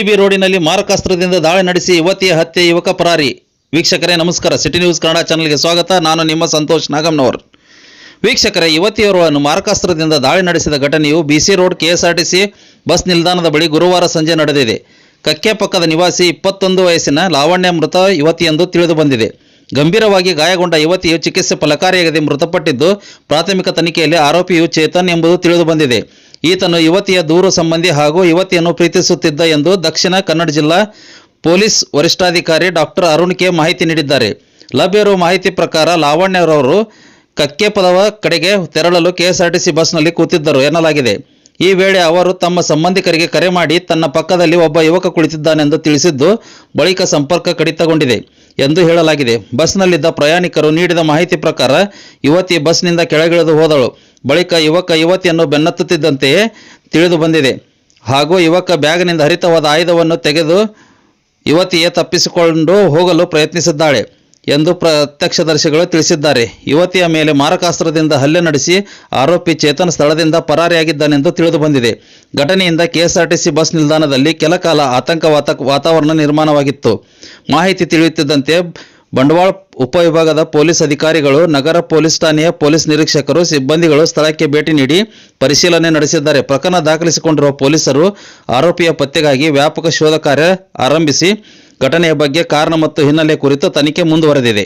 PB ರೋಡಿನಲ್ಲಿ ಮಾರಕಾಸ್ತ್ರದಿಂದ ದಾಳಿ ನಡೆಸಿ ಯುವತಿಯ ಹತ್ಯೆ, ಯುವಕ ಪರಾರಿ. ವೀಕ್ಷಕರೇ ನಮಸ್ಕಾರ. ಸಿಟಿ ನ್ಯೂಸ್ ಕನ್ನಡ ಚಾನಲ್ಗೆ ಸ್ವಾಗತ. ನಾನು ನಿಮ್ಮ ಸಂತೋಷ್ ನಾಗಮ್ನವರ್. ವೀಕ್ಷಕರೇ, ಯುವತಿಯವರನ್ನು ಮಾರಕಾಸ್ತ್ರದಿಂದ ದಾಳಿ ನಡೆಸಿದ ಘಟನೆಯು ಬಿಸಿ ರೋಡ್ ಕೆಎಸ್ಆರ್ಟಿಸಿ ಬಸ್ ನಿಲ್ದಾಣದ ಬಳಿ ಗುರುವಾರ ಸಂಜೆ ನಡೆದಿದೆ. ಕಕ್ಕೆ ಪಕ್ಕದ ನಿವಾಸಿ 21 ವಯಸ್ಸಿನ ಲಾವಣ್ಯ ಮೃತ ಯುವತಿ ಎಂದು ತಿಳಿದು ಬಂದಿದೆ. ಗಂಭೀರವಾಗಿ ಗಾಯಗೊಂಡ ಯುವತಿಯು ಚಿಕಿತ್ಸೆ ಫಲಕಾರಿಯಾಗದೆ ಮೃತಪಟ್ಟಿದ್ದು, ಪ್ರಾಥಮಿಕ ತನಿಖೆಯಲ್ಲಿ ಆರೋಪಿಯು ಚೇತನ್ ಎಂಬುದು ತಿಳಿದು ಬಂದಿದೆ. ಈತನು ಯುವತಿಯ ದೂರು ಸಂಬಂಧಿ ಹಾಗೂ ಯುವತಿಯನ್ನು ಪ್ರೀತಿಸುತ್ತಿದ್ದ ಎಂದು ದಕ್ಷಿಣ ಕನ್ನಡ ಜಿಲ್ಲಾ ಪೊಲೀಸ್ ವರಿಷ್ಠಾಧಿಕಾರಿ ಡಾಕ್ಟರ್ ಅರುಣ್ ಕೆ ಮಾಹಿತಿ ನೀಡಿದ್ದಾರೆ. ಲಭ್ಯವಿರುವ ಮಾಹಿತಿ ಪ್ರಕಾರ ಲಾವಣ್ಯರವರು ಕಕ್ಕೆಪದವ ಕಡೆಗೆ ತೆರಳಲು ಕೆಎಸ್ಆರ್ಟಿಸಿ ಬಸ್ನಲ್ಲಿ ಕೂತಿದ್ದರು ಎನ್ನಲಾಗಿದೆ. ಈ ವೇಳೆ ಅವರು ತಮ್ಮ ಸಂಬಂಧಿಕರಿಗೆ ಕರೆ ಮಾಡಿ ತನ್ನ ಪಕ್ಕದಲ್ಲಿ ಒಬ್ಬ ಯುವಕ ಕುಳಿತಿದ್ದಾನೆಂದು ತಿಳಿಸಿದ್ದು, ಬಳಿಕ ಸಂಪರ್ಕ ಕಡಿತಗೊಂಡಿದೆ ಎಂದು ಹೇಳಲಾಗಿದೆ. ಬಸ್ನಲ್ಲಿದ್ದ ಪ್ರಯಾಣಿಕರು ನೀಡಿದ ಮಾಹಿತಿ ಪ್ರಕಾರ ಯುವತಿ ಬಸ್ನಿಂದ ಕೆಳಗಿಳಿದು ಹೋದಳು. ಬಳಿಕ ಯುವತಿಯನ್ನು ಬೆನ್ನತ್ತುತ್ತಿದ್ದಂತೆಯೇ ತಿಳಿದು ಬಂದಿದೆ ಹಾಗೂ ಯುವಕ ಬ್ಯಾಗ್ನಿಂದ ಹರಿತವಾದ ಆಯುಧವನ್ನು ತೆಗೆದು ಯುವತಿಯೇ ತಪ್ಪಿಸಿಕೊಂಡು ಹೋಗಲು ಪ್ರಯತ್ನಿಸಿದ್ದಾಳೆ ಎಂದು ಪ್ರತ್ಯಕ್ಷದರ್ಶಿಗಳು ತಿಳಿಸಿದ್ದಾರೆ. ಯುವತಿಯ ಮೇಲೆ ಮಾರಕಾಸ್ತ್ರದಿಂದ ಹಲ್ಲೆ ನಡೆಸಿ ಆರೋಪಿ ಚೇತನ್ ಸ್ಥಳದಿಂದ ಪರಾರಿಯಾಗಿದ್ದಾನೆಂದು ತಿಳಿದು ಬಂದಿದೆ. ಘಟನೆಯಿಂದ ಕೆಎಸ್ಆರ್ಟಿಸಿ ಬಸ್ ನಿಲ್ದಾಣದಲ್ಲಿ ಕೆಲಕಾಲ ಆತಂಕ ವಾತಾವರಣ ನಿರ್ಮಾಣವಾಗಿತ್ತು. ಮಾಹಿತಿ ತಿಳಿಯುತ್ತಿದ್ದಂತೆ ಬಂಡವಾಳ ಉಪವಿಭಾಗದ ಪೊಲೀಸ್ ಅಧಿಕಾರಿಗಳು, ನಗರ ಪೊಲೀಸ್ ಠಾಣೆಯ ಪೊಲೀಸ್ ನಿರೀಕ್ಷಕರು, ಸಿಬ್ಬಂದಿಗಳು ಸ್ಥಳಕ್ಕೆ ಭೇಟಿ ನೀಡಿ ಪರಿಶೀಲನೆ ನಡೆಸಿದ್ದಾರೆ. ಪ್ರಕರಣ ದಾಖಲಿಸಿಕೊಂಡಿರುವ ಪೊಲೀಸರು ಆರೋಪಿಯ ಪತ್ತೆಗಾಗಿ ವ್ಯಾಪಕ ಶೋಧ ಕಾರ್ಯ ಆರಂಭಿಸಿ ಘಟನೆಯ ಬಗ್ಗೆ ಕಾರಣ ಮತ್ತು ಹಿನ್ನೆಲೆ ಕುರಿತು ತನಿಖೆ ಮುಂದುವರೆದಿದೆ.